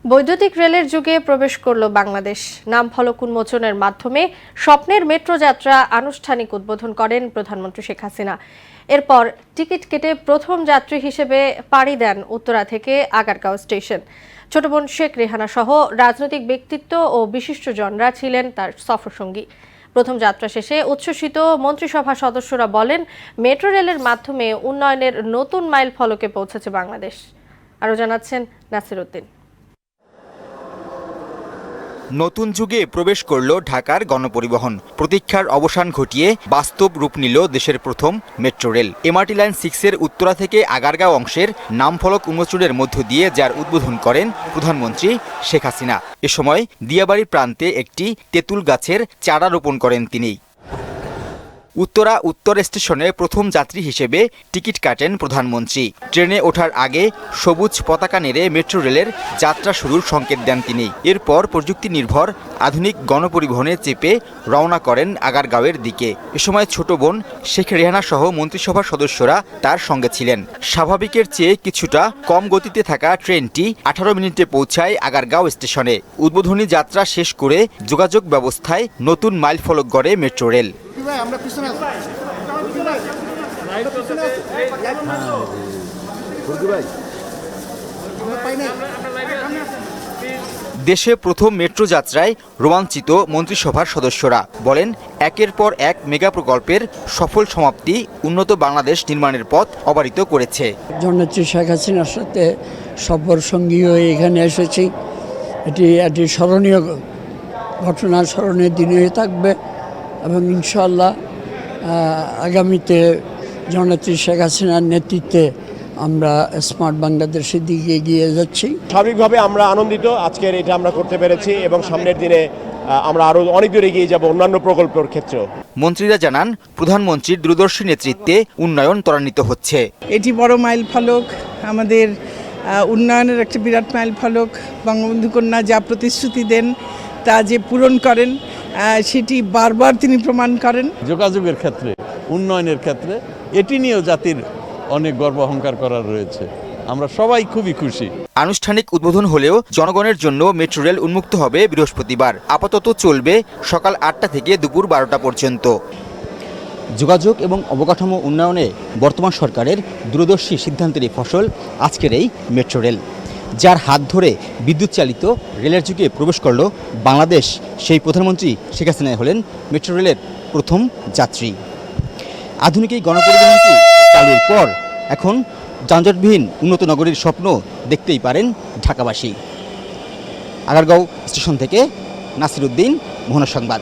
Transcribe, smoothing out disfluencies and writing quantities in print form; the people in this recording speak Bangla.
বৈদ্যুতিক রেলের যুগে প্রবেশ করল বাংলাদেশ। নাম ফলক উন্মোচনের মাধ্যমে স্বপ্নের মেট্রো যাত্রা আনুষ্ঠানিক উদ্বোধন করেন প্রধানমন্ত্রী শেখ হাসিনা। এরপর টিকিট কেটে প্রথম যাত্রী হিসেবে পাড়ি দেন উত্তরা থেকে আগারগাঁও স্টেশন। ছোট বোন শেখ রেহানা সহ রাজনৈতিক ব্যক্তিত্ব ও বিশিষ্টজনরা ছিলেন তার সফরসঙ্গী। প্রথম যাত্রা শেষে উচ্ছ্বসিত মন্ত্রিসভা সদস্যরা বলেন, মেট্রো রেলের মাধ্যমে উন্নয়নের নতুন মাইল ফলকে পৌঁছেছে বাংলাদেশ। আরও জানাচ্ছেন নাসির উদ্দিন। নতুন যুগে প্রবেশ করল ঢাকার গণপরিবহন। প্রতীক্ষার অবসান ঘটিয়ে বাস্তব রূপ নিল দেশের প্রথম মেট্রো রেল। এমআরটি লাইন 6-এর উত্তরা থেকে আগারগাঁও অংশের নামফলক উন্মোচনের মধ্য দিয়ে যার উদ্বোধন করেন প্রধানমন্ত্রী শেখ হাসিনা। এ সময় দিয়াবাড়ির প্রান্তে একটি তেঁতুল গাছের চারা রোপণ করেন তিনি। উত্তরা উত্তর স্টেশনে প্রথম যাত্রী হিসেবে টিকিট কাটেন প্রধানমন্ত্রী। ট্রেনে ওঠার আগে সবুজ পতাকা নেড়ে মেট্রো রেলের যাত্রা শুরুর সংকেত দেন তিনি। এরপর প্রযুক্তি নির্ভর আধুনিক গণপরিবহনে চেপে রওনা করেন আগারগাঁওয়ের দিকে। এ সময় ছোট বোন শেখ রেহানা সহ মন্ত্রিসভার সদস্যরা তার সঙ্গে ছিলেন। স্বাভাবিকের চেয়ে কিছুটা কম গতিতে থাকা ট্রেনটি 18 মিনিটে পৌঁছায় আগারগাঁও স্টেশনে। উদ্বোধনী যাত্রা শেষ করে যোগাযোগ ব্যবস্থায় নতুন মাইল ফলক গড়ে মেট্রো রেল। দেশে প্রথম মেট্রো যাত্রায় রোমাঞ্চিত মন্ত্রিসভার সদস্যরা বলেন, একের পর এক মেগা প্রকল্পের সফল সমাপ্তি উন্নত বাংলাদেশ নির্মাণের পথ অবারিত করেছে। জননেত্রী শেখ হাসিনার সাথে সফর সঙ্গী হয়ে এখানে এসেছি। এটি স্মরণীয় ঘটনা, স্মরণীয় দিন হয়ে থাকবে এবং ইনশাআল্লাহ আগামীতে জননেত্রী শেখ হাসিনার নেতৃত্বে আমরা স্মার্ট বাংলাদেশের দিকে এগিয়ে যাচ্ছি। স্বাভাবিকভাবে আমরা আনন্দিত আজকের এটা আমরা করতে পেরেছি এবং সামনের দিনে আমরা আরও অনেক দূর এগিয়ে যাব অন্যান্য প্রকল্পের ক্ষেত্রেও। মন্ত্রীরা জানান, প্রধানমন্ত্রীর দূরদর্শী নেতৃত্বে উন্নয়ন ত্বরান্বিত হচ্ছে। এটি বড় মাইল ফলক, আমাদের উন্নয়নের একটা বিরাট মাইল ফলক। বঙ্গবন্ধু কন্যা যা প্রতিশ্রুতি দেন তা যে পূরণ করেন সেটি বারবার তিনি প্রমাণ করেন। যোগাযোগের ক্ষেত্রে, উন্নয়নের ক্ষেত্রে এটি নিয়েও জাতির অনেক গর্ব অহংকার করার রয়েছে। আমরা সবাই খুবই খুশি। আনুষ্ঠানিক উদ্বোধন হলেও জনগণের জন্য মেট্রো রেল উন্মুক্ত হবে বৃহস্পতিবার। আপাতত চলবে সকাল 8টা থেকে দুপুর 12টা পর্যন্ত। যোগাযোগ এবং অবকাঠামো উন্নয়নে বর্তমান সরকারের দূরদর্শী সিদ্ধান্তেরই ফসল আজকের এই মেট্রো রেল, যার হাত ধরে বিদ্যুৎ চালিত রেলের যুগে প্রবেশ করল বাংলাদেশ। সেই প্রধানমন্ত্রী শেখ হাসিনা হলেন মেট্রো রেলের প্রথম যাত্রী। আধুনিক এই গণপরিবহনটি চালুর পর এখন যানজটবিহীন উন্নত নগরীর স্বপ্ন দেখতেই পারেন ঢাকাবাসী। আগারগাঁও স্টেশন থেকে নাসির উদ্দিন, মোহনা সংবাদ।